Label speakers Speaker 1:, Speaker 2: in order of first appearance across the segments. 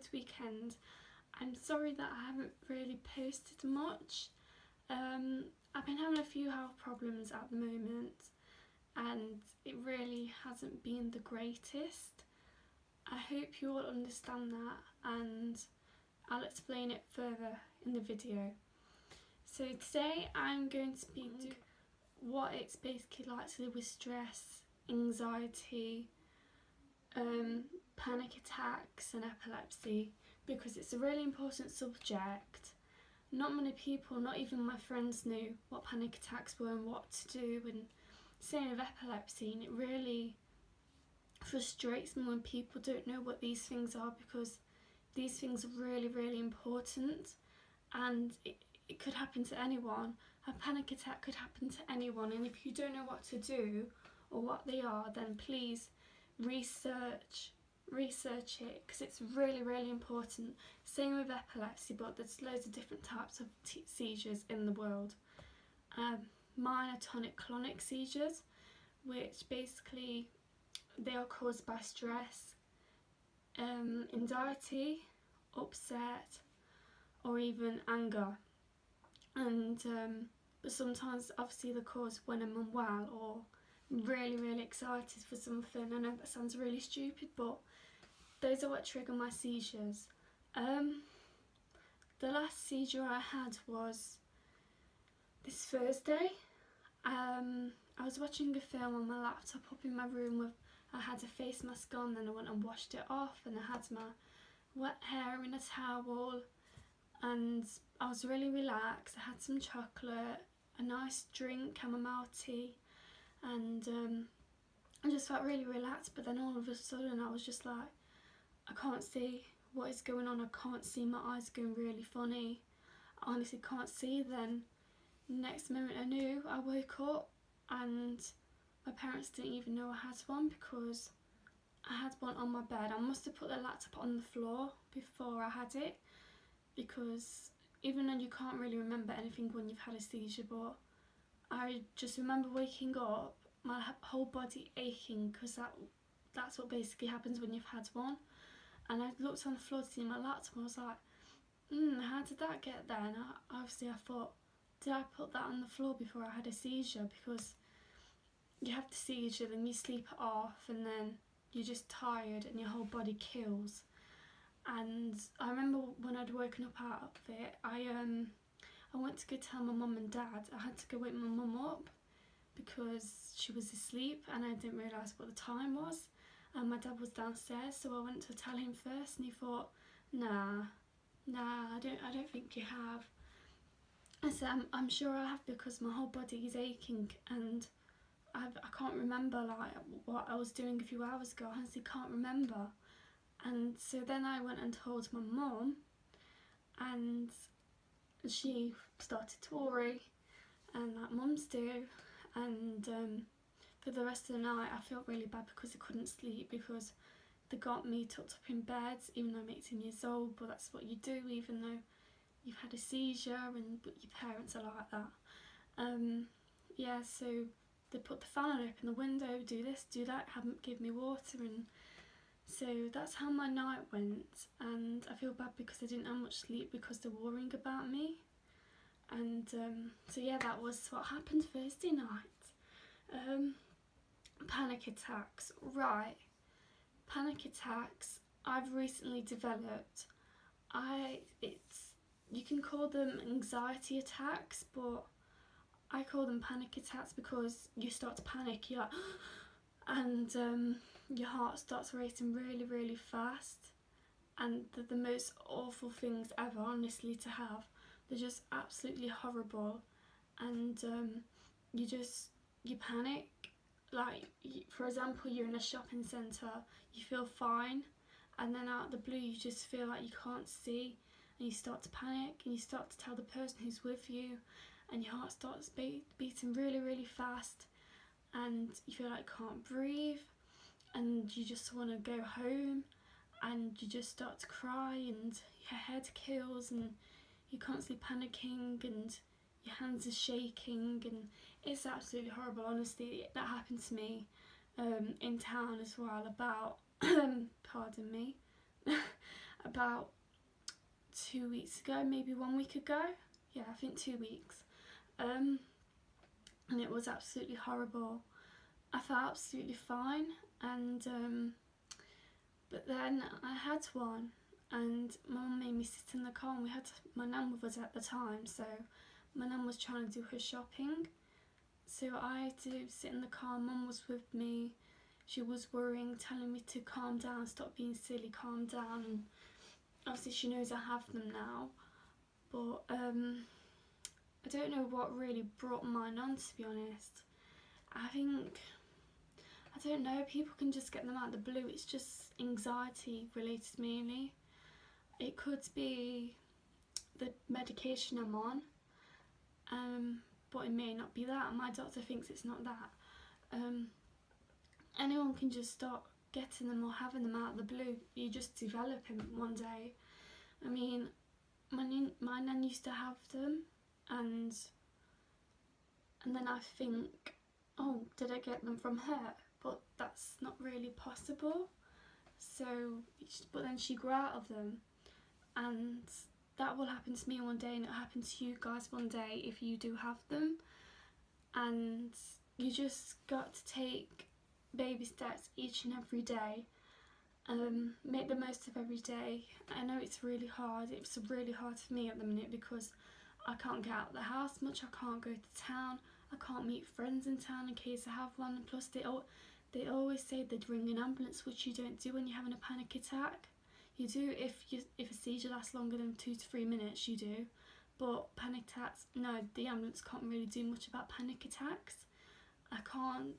Speaker 1: last weekend. I'm sorry that I haven't really posted much. I've been having a few health problems at the moment and it really hasn't been the greatest. I hope you all understand that, and I'll explain it further in the video. So today I'm going to speak what it's basically like to live with stress, anxiety, panic attacks and epilepsy, because it's a really important subject. Not many people, not even my friends, knew what panic attacks were and what to do, and same with epilepsy, and it really frustrates me when people don't know what these things are, because these things are really, really important, and it could happen to anyone. A panic attack could happen to anyone, and if you don't know what to do or what they are, then please research it, because it's really, really important. Same with epilepsy, but there's loads of different types of seizures in the world. Mine are tonic-clonic seizures, which basically they are caused by stress, anxiety, upset, or even anger. And but sometimes obviously they're caused when I'm unwell or really, really excited for something. I know that sounds really stupid, but those are what trigger my seizures. The last seizure I had was this Thursday. I was watching a film on my laptop up in my room. I had a face mask on, then I went and washed it off, and I had my wet hair in a towel, and I was really relaxed. I had some chocolate, a nice drink, chamomile tea, and I just felt really relaxed. But then all of a sudden I was just like, I can't see what is going on. I can't see, my eyes going really funny. I honestly can't see. Then next moment I knew, I woke up and my parents didn't even know I had one, because I had one on my bed. I must have put the laptop on the floor before I had it, because even though you can't really remember anything when you've had a seizure, but I just remember waking up, my whole body aching, because that's what basically happens when you've had one. And I looked on the floor to see my laptop and I was like, how did that get there? And obviously I thought, did I put that on the floor before I had a seizure? Because you have the seizure, then you sleep it off, and then you're just tired and your whole body kills. And I remember when I'd woken up out of it, I went to go tell my mum and dad. I had to go wake my mum up because she was asleep and I didn't realise what the time was. And my dad was downstairs, so I went to tell him first, and he thought, nah, I don't think you have. I said, I'm sure I have, because my whole body is aching and I can't remember like what I was doing a few hours ago. I honestly can't remember. And so then I went and told my mum, and she started to worry, and like mums do. And for the rest of the night I felt really bad because I couldn't sleep, because they got me tucked up in bed, even though I'm 18 years old, but that's what you do even though you've had a seizure and but your parents are like that. Yeah, so they put the fan on, open the window, do this, do that, haven't given me water, and so that's how my night went. And I feel bad because I didn't have much sleep because they're worrying about me. And so yeah, that was what happened Thursday night. Panic attacks, right? Panic attacks I've recently developed. You can call them anxiety attacks, but I call them panic attacks because you start to panic, you're like, and your heart starts racing really, really fast, and they're the most awful things ever, honestly, to have. They're just absolutely horrible, and you panic. Like, for example, you're in a shopping centre, you feel fine, and then out of the blue you just feel like you can't see, and you start to panic, and you start to tell the person who's with you, and your heart starts beating really, really fast, and you feel like you can't breathe, and you just want to go home, and you just start to cry, and your head kills, and you're constantly panicking, and your hands are shaking, and it's absolutely horrible. Honestly, that happened to me in town as well, about pardon me, about 2 weeks ago, maybe 1 week ago. Yeah, I think 2 weeks. And it was absolutely horrible. I felt absolutely fine, and but then I had one, and my mum made me sit in the car, and my nan with us at the time, so my nan was trying to do her shopping, so I had to sit in the car. Mum was with me. She was worrying, telling me to calm down, stop being silly, calm down, and obviously she knows I have them now, but I don't know what really brought mine on, to be honest. I don't know, people can just get them out of the blue. It's just anxiety related mainly. It could be the medication I'm on, but it may not be that. My doctor thinks it's not that. Anyone can just start getting them or having them out of the blue. You just develop them one day. I mean, my nan used to have them, and then I think, oh, did I get them from her? But that's not really possible. So, but then she grew out of them, and that will happen to me one day, and it'll happen to you guys one day if you do have them. And you just got to take baby steps each and every day. Make the most of every day. I know it's really hard. It's really hard for me at the minute because I can't get out of the house much. I can't go to town. I can't meet friends in town in case I have one. And plus, they always say they'd ring an ambulance, which you don't do when you're having a panic attack. You do if a seizure lasts longer than 2 to 3 minutes, you do. But panic attacks, no, the ambulance can't really do much about panic attacks. I can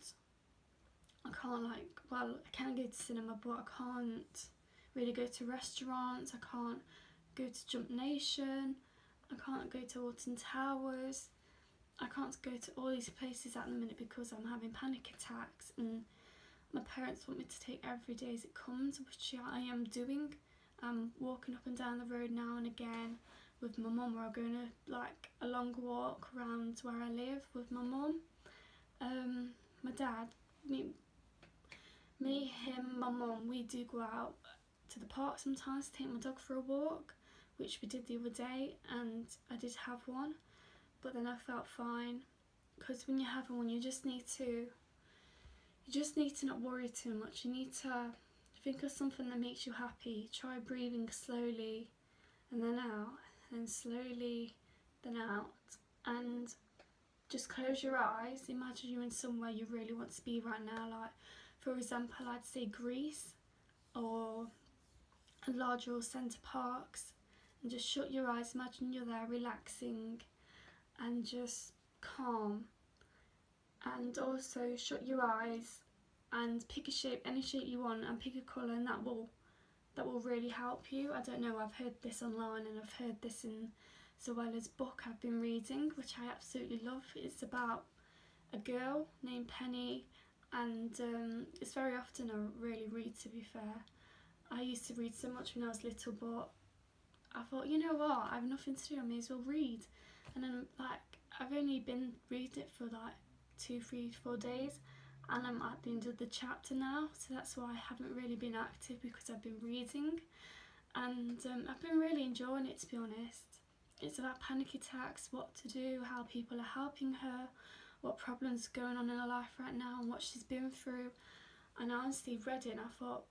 Speaker 1: go to cinema, but I can't really go to restaurants. I can't go to Jump Nation. I can't go to Alton Towers. I can't go to all these places at the minute because I'm having panic attacks, and my parents want me to take every day as it comes, which I am doing. I'm walking up and down the road now and again with my mum, or I'm going to a long walk around where I live with my mum. My dad, me, him, my mum, we do go out to the park sometimes to take my dog for a walk, which we did the other day, and I did have one, but then I felt fine, because when you're having one, you just need to not worry too much. You need to think of something that makes you happy. Try breathing slowly and then out, and then slowly then out, and just close your eyes. Imagine you're in somewhere you really want to be right now, like for example I'd say Greece or a larger centre parks, and just shut your eyes. Imagine you're there relaxing and just calm, and also shut your eyes and pick a shape, any shape you want, and pick a colour, and that will really help you. I don't know, I've heard this online, and I've heard this in Zoella's book I've been reading, which I absolutely love. It's about a girl named Penny, and it's very often I really read, to be fair. I used to read so much when I was little, but I thought, you know what, I have nothing to do, I may as well read. And then I've only been reading it for 2, 3, 4 days, and I'm at the end of the chapter now, so that's why I haven't really been active, because I've been reading, and I've been really enjoying it, to be honest. It's about panic attacks, what to do, how people are helping her, what problems are going on in her life right now, and what she's been through. And I honestly read it and I thought,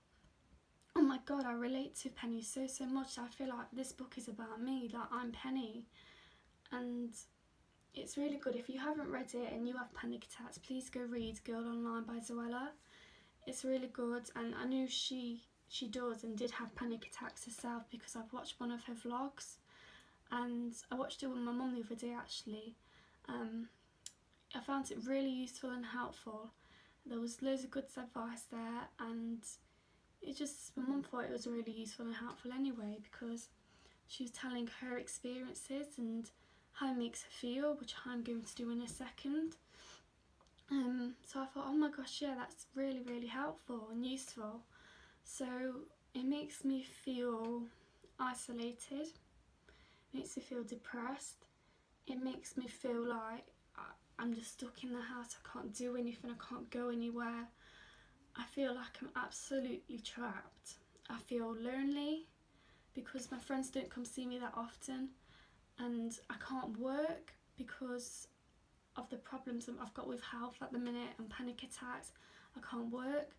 Speaker 1: oh my god, I relate to Penny so much. I feel like this book is about me, like I'm Penny. And it's really good. If you haven't read it and you have panic attacks, please go read Girl Online by Zoella. It's really good, and I knew she does and did have panic attacks herself, because I've watched one of her vlogs, and I watched it with my mum the other day actually. I found it really useful and helpful. There was loads of good advice there, and my mum thought it was really useful and helpful anyway, because she was telling her experiences and how it makes her feel, which I'm going to do in a second. So I thought, oh my gosh, yeah, that's really, really helpful and useful. So it makes me feel isolated, makes me feel depressed, it makes me feel like I'm just stuck in the house, I can't do anything, I can't go anywhere. I feel like I'm absolutely trapped. I feel lonely, because my friends don't come see me that often, and I can't work because of the problems that I've got with health at the minute and panic attacks. I can't work,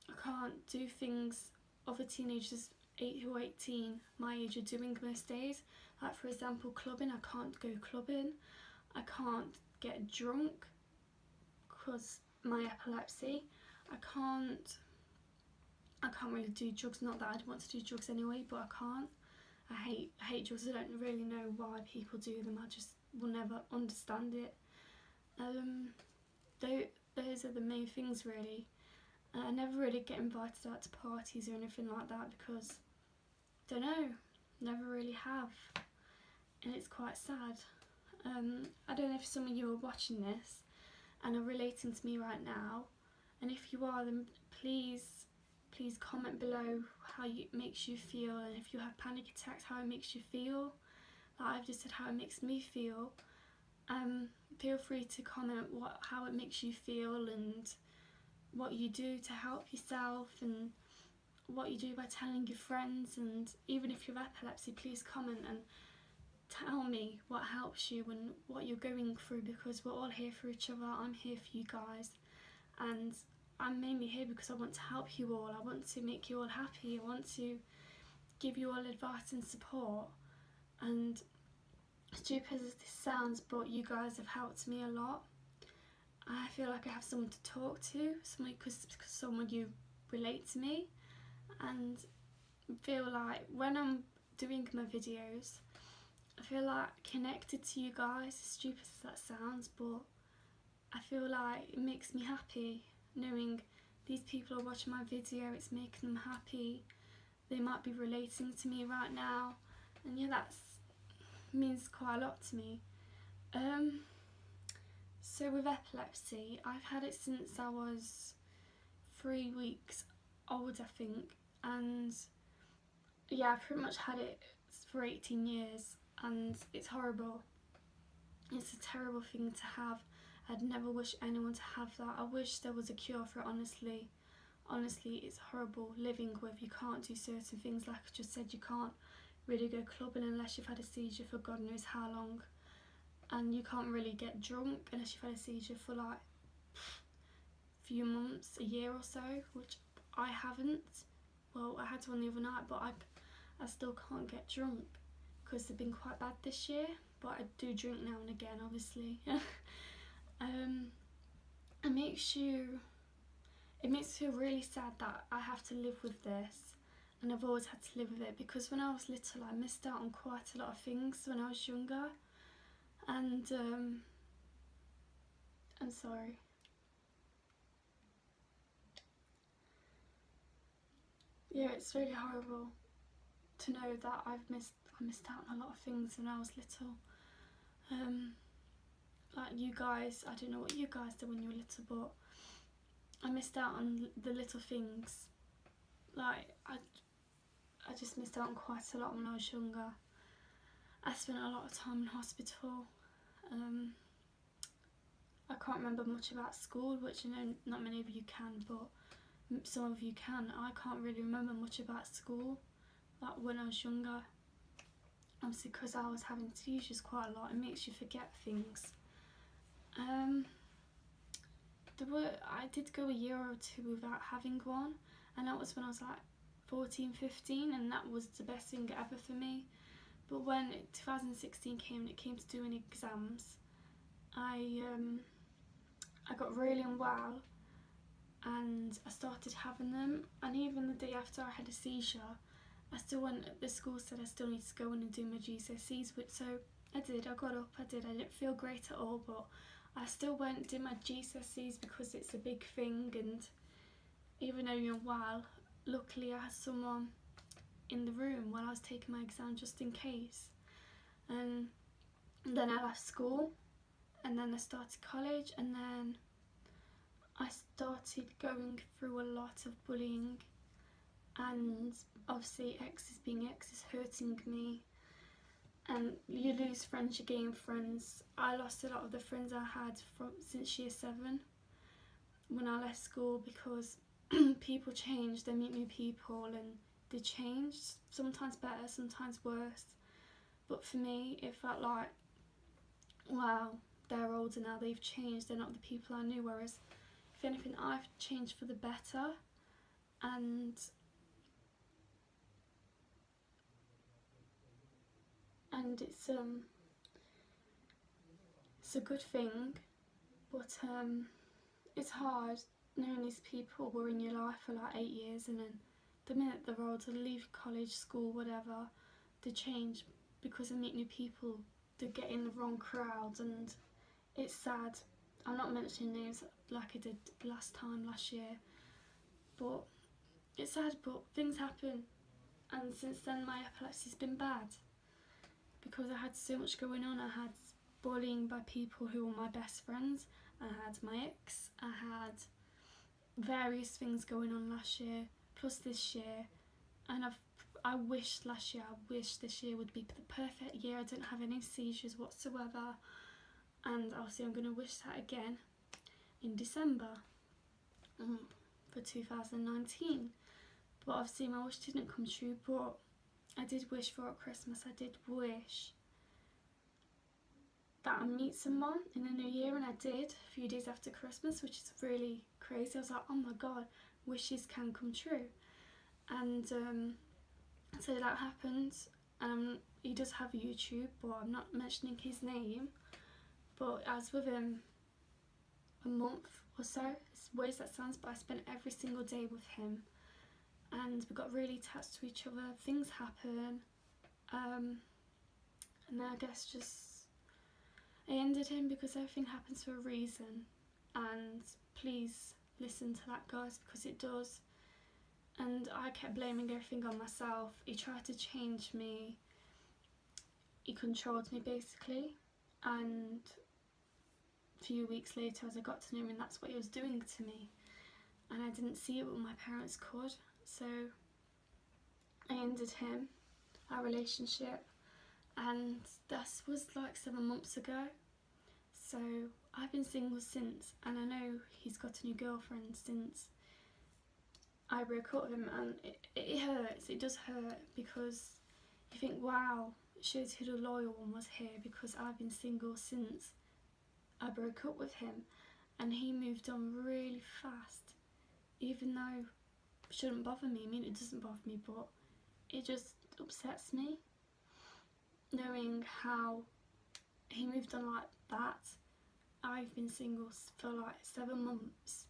Speaker 1: I can't do things other teenagers 8 or 18 my age are doing most days. Like for example, clubbing. I can't go clubbing. I can't get drunk because my epilepsy. I can't really do drugs. Not that I'd want to do drugs anyway, but I can't. I hate drugs. I don't really know why people do them. I just will never understand it. Those are the main things really. I never really get invited out to parties or anything like that because, don't know, never really have, and it's quite sad. I don't know if some of you are watching this and are relating to me right now, and if you are, then please comment below how it makes you feel, and if you have panic attacks, how it makes you feel. Like I've just said how it makes me feel. Feel free to comment how it makes you feel and what you do to help yourself and what you do by telling your friends, and even if you have epilepsy, please comment and tell me what helps you and what you're going through, because we're all here for each other. I'm here for you guys, and I'm mainly here because I want to help you all. I want to make you all happy. I want to give you all advice and support, and stupid as this sounds, but you guys have helped me a lot. I feel like I have someone to talk to, someone you relate to me, and feel like when I'm doing my videos, I feel like connected to you guys, as stupid as that sounds, but I feel like it makes me happy knowing these people are watching my video. It's making them happy. They might be relating to me right now, and yeah, that means quite a lot to me. So with epilepsy, I've had it since I was 3 weeks old, I think, and yeah, I pretty much had it for 18 years, and it's horrible. It's a terrible thing to have. I'd never wish anyone to have that. I wish there was a cure for it, honestly. Honestly, it's horrible living with. You can't do certain things, like I just said. You can't really go clubbing unless you've had a seizure for God knows how long, and you can't really get drunk unless you've had a seizure for like a few months, a year or so, which I haven't. Well, I had one the other night, but I still can't get drunk because they've been quite bad this year, but I do drink now and again, obviously. It makes me feel really sad that I have to live with this, and I've always had to live with it, because when I was little I missed out on quite a lot of things when I was younger, and I'm sorry. Yeah, it's really horrible to know that I missed out on a lot of things when I was little. Like you guys, I don't know what you guys did when you were little, but I missed out on the little things. Like I just missed out on quite a lot when I was younger. I spent a lot of time in hospital. I can't remember much about school, which I know not many of you can, but some of you can. I can't really remember much about school, like when I was younger. Obviously, because I was having seizures quite a lot, it makes you forget things. I did go a year or two without having one, and that was when I was like 14, 15, and that was the best thing ever for me. But when 2016 came and it came to doing exams, I got really unwell and I started having them, and even the day after I had a seizure, I still went, the school said I still need to go in and do my GCSEs, so I did. I got up, I did. I didn't feel great at all, but I still went and did my GCSEs because it's a big thing, and even though you're unwell, luckily I had someone in the room while I was taking my exam just in case. And then I left school, and then I started college, and then I started going through a lot of bullying, and obviously exes being exes hurting me, and you lose friends, you gain friends. I lost a lot of the friends I had since year 7 when I left school, because people change, they meet new people and they changed, sometimes better, sometimes worse. But for me, it felt like, wow, they're older now, they've changed, they're not the people I knew. Whereas, if anything, I've changed for the better, and it's a good thing. But it's hard knowing these people were in your life for like 8 years, and then the minute they're older, leave college, school, whatever, they change because they meet new people, they get in the wrong crowd, and it's sad. I'm not mentioning names like I did last year, but it's sad, but things happen. And since then my epilepsy's been bad because I had so much going on. I had bullying by people who were my best friends, I had my ex, I had various things going on last year, plus this year, and I wished this year would be the perfect year. I didn't have any seizures whatsoever, and obviously I'm going to wish that again in December for 2019. But obviously my wish didn't come true, but I did wish for at Christmas, I did wish that I meet someone in the new year, and I did a few days after Christmas, which is really crazy. I was like, oh my god, wishes can come true. And so that happened. He does have a YouTube, but I'm not mentioning his name. But I was with him a month or so. It's weird as that sounds, but I spent every single day with him, and we got really attached to each other. Things happen, and then I guess just I ended him because everything happens for a reason. And please listen to that, guys, because it does. And I kept blaming everything on myself. He tried to change me, he controlled me basically, and a few weeks later, as I got to know him, that's what he was doing to me, and I didn't see it, but my parents could. So I ended him, our relationship, and that was like 7 months ago. So I've been single since, and I know he's got a new girlfriend since I broke up with him, and it hurts. It does hurt, because you think, wow, it shows who the loyal one was here, because I've been single since I broke up with him, and he moved on really fast, even though it shouldn't bother me. I mean, it doesn't bother me, but it just upsets me knowing how he moved on like that. I've been single for like 7 months,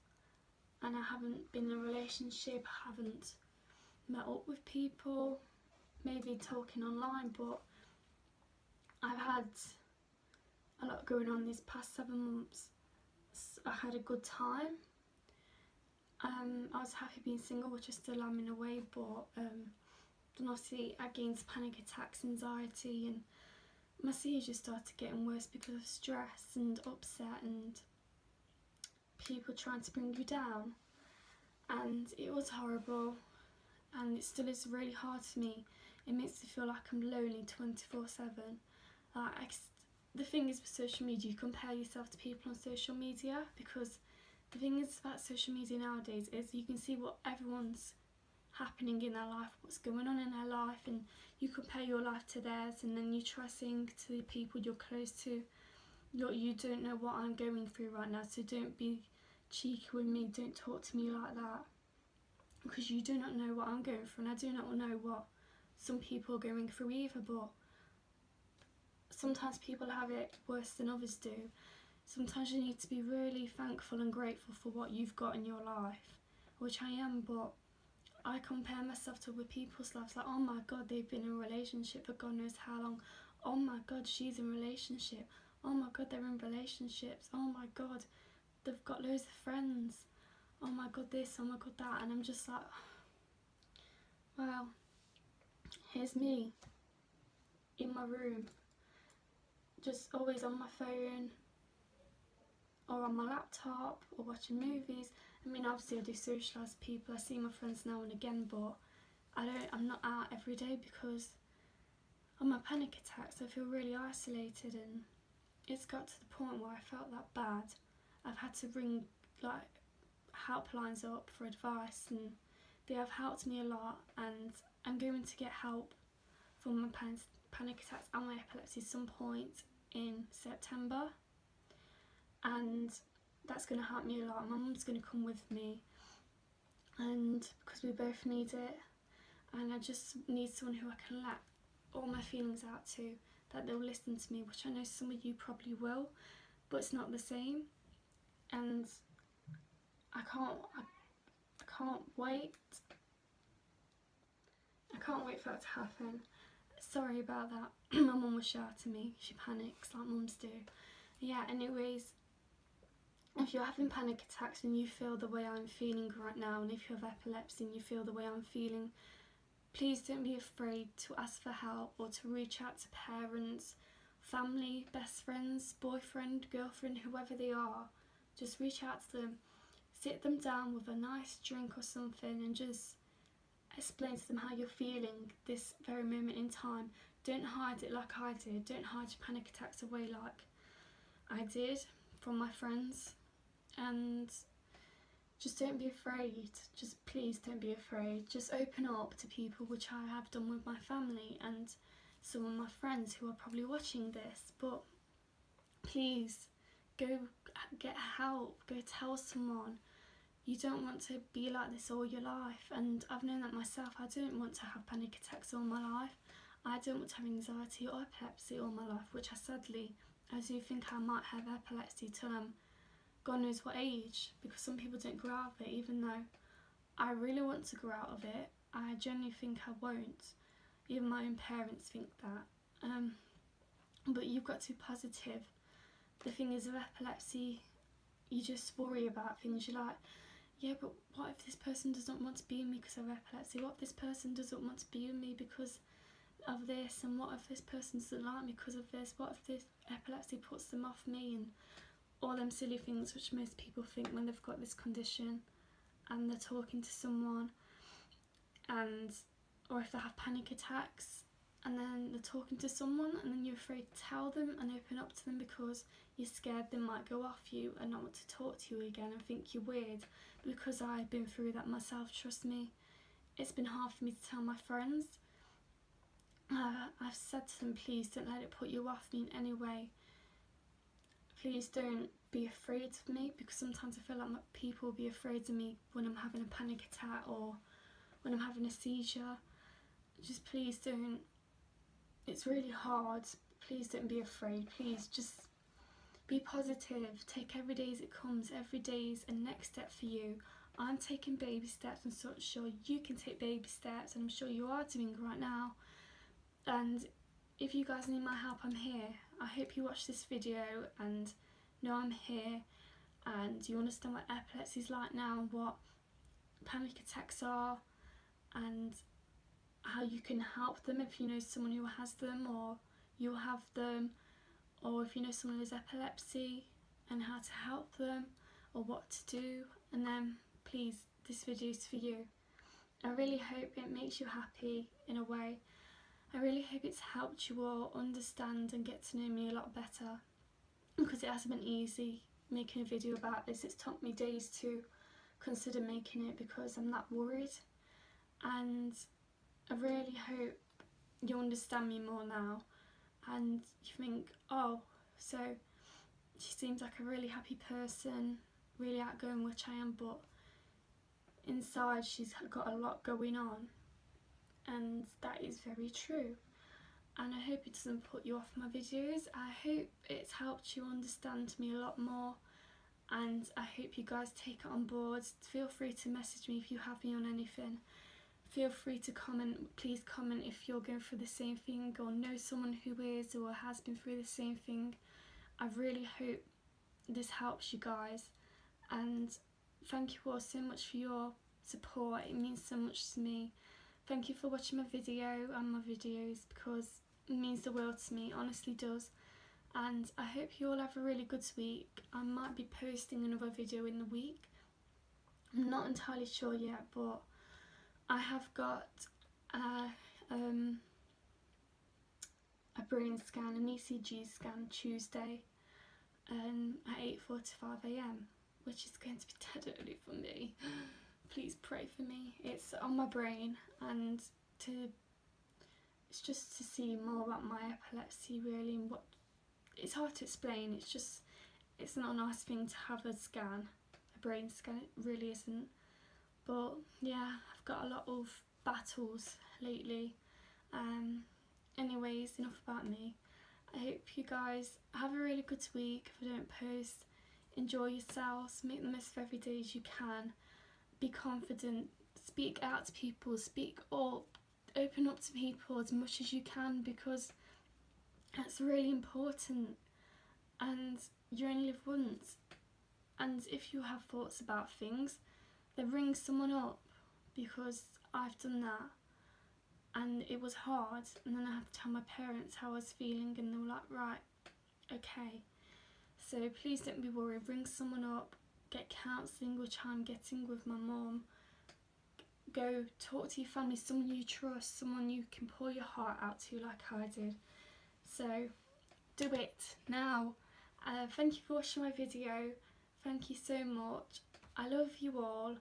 Speaker 1: and I haven't been in a relationship, I haven't met up with people, maybe talking online, but I've had a lot going on these past 7 months. I had a good time. I was happy being single, which I still am in a way, but then obviously I gained panic attacks, anxiety, and my seizures started getting worse because of stress and upset and people trying to bring you down, and it was horrible, and it still is really hard for me. It makes me feel like I'm lonely 24/7. The thing is with social media, you compare yourself to people on social media, because the thing is about social media nowadays is you can see what everyone's happening in their life, what's going on in their life, and you compare your life to theirs, and then you try saying to the people you're close to, look, you don't know what I'm going through right now, so don't be cheeky with me, don't talk to me like that, because you do not know what I'm going through, and I do not know what some people are going through either. But sometimes people have it worse than others do. Sometimes you need to be really thankful and grateful for what you've got in your life, which I am, but I compare myself to other people's lives, like, oh my god, they've been in a relationship for God knows how long, oh my god, she's in a relationship, oh my god, they're in relationships, oh my god, they've got loads of friends, oh my god this, oh my god that, and I'm just like, wow, here's me in my room, just always on my phone or on my laptop or watching movies. I mean, obviously I do socialise with people, I see my friends now and again, but I'm not out every day because of my panic attacks. I feel really isolated, and it's got to the point where I felt that bad. I've had to ring like helplines up for advice, and they have helped me a lot, and I'm going to get help for my panic attacks and my epilepsy some point in September, and that's going to help me a lot. My mum's going to come with me, and because we both need it, and I just need someone who I can let all my feelings out to, that they'll listen to me, which I know some of you probably will, but it's not the same. And I can't wait. I can't wait for that to happen. Sorry about that. My mum was shouting me. She panics like mums do. Yeah, anyways, if you're having panic attacks and you feel the way I'm feeling right now, and if you have epilepsy and you feel the way I'm feeling, please don't be afraid to ask for help or to reach out to parents, family, best friends, boyfriend, girlfriend, whoever they are. Just reach out to them, sit them down with a nice drink or something, and just explain to them how you're feeling this very moment in time. Don't hide it like I did. Don't hide your panic attacks away like I did from my friends. And just don't be afraid. Just please don't be afraid. Just open up to people, which I have done with my family and some of my friends who are probably watching this. But please go get help. Go tell someone. You don't want to be like this all your life, and I've known that myself. I don't want to have panic attacks all my life. I don't want to have anxiety or epilepsy all my life, which I do think I might have epilepsy till I'm God knows what age, because some people don't grow out of it, even though I really want to grow out of it. I genuinely think I won't. Even my own parents think that. But you've got to be positive. The thing is, with epilepsy, you just worry about things. You're like, yeah, but what if this person doesn't want to be with me because of epilepsy? What if this person doesn't want to be with me because of this? And what if this person doesn't like me because of this? What if this epilepsy puts them off me? And all them silly things which most people think when they've got this condition and they're talking to someone, and or if they have panic attacks and then they're talking to someone and then you're afraid to tell them and open up to them because you're scared they might go off you and not want to talk to you again and think you're weird. Because I've been through that myself, trust me. It's been hard for me to tell my friends. I've said to them, please don't let it put you off me in any way. Please don't be afraid of me, because sometimes I feel like people will be afraid of me when I'm having a panic attack or when I'm having a seizure. Just please don't. It's really hard. Please don't be afraid. Please just be positive. Take every day as it comes. Every day is a next step for you. I'm taking baby steps, and so sure you can take baby steps, and I'm sure you are doing right now. And if you guys need my help, I'm here. I hope you watch this video and know I'm here, and you understand what epilepsy is like now, and what panic attacks are, and how you can help them if you know someone who has them or you have them, or if you know someone who has epilepsy and how to help them or what to do. And then please, this video is for you. I really hope it makes you happy in a way. I really hope it's helped you all understand and get to know me a lot better, because it hasn't been easy making a video about this. It's took me days to consider making it because I'm that worried, and I really hope you understand me more now and you think, oh, so she seems like a really happy person, really outgoing, which I am, but inside she's got a lot going on. And that is very true, and I hope it doesn't put you off my videos. I hope it's helped you understand me a lot more, and I hope you guys take it on board. Feel free to message me if you have me on anything. Feel free to comment. Please comment if you're going through the same thing or know someone who is or has been through the same thing. I really hope this helps you guys, and thank you all so much for your support. It means so much to me. Thank you for watching my video and my videos, because it means the world to me, honestly does. And I hope you all have a really good week. I might be posting another video in the week. I'm not entirely sure yet, but I have got a brain scan, an ECG scan Tuesday at 8:45 AM, which is going to be dead early for me. please pray for me. It's on my brain, and it's just to see more about my epilepsy really, and what it's hard to explain. It's not a nice thing to have a scan, a brain scan. It really isn't. But yeah, I've got a lot of battles lately. Anyways, enough about me. I hope you guys have a really good week. If I don't post, enjoy yourselves, make the most of every day as you can. Be confident, speak out to people, speak up, open up to people as much as you can, because that's really important, and you only live once. And if you have thoughts about things, then ring someone up, because I've done that and it was hard, and then I had to tell my parents how I was feeling, and they were like, right, okay. So please don't be worried, ring someone up, get counselling, which I'm getting with my mum. Go talk to your family, someone you trust, someone you can pour your heart out to like I did. So do it now. Thank you for watching my video. Thank you so much. I love you all.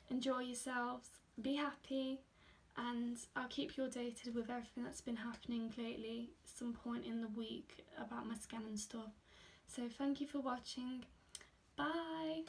Speaker 1: Enjoy yourselves, be happy, and I'll keep you updated with everything that's been happening lately, some point in the week, about my scan and stuff. So thank you for watching. Bye.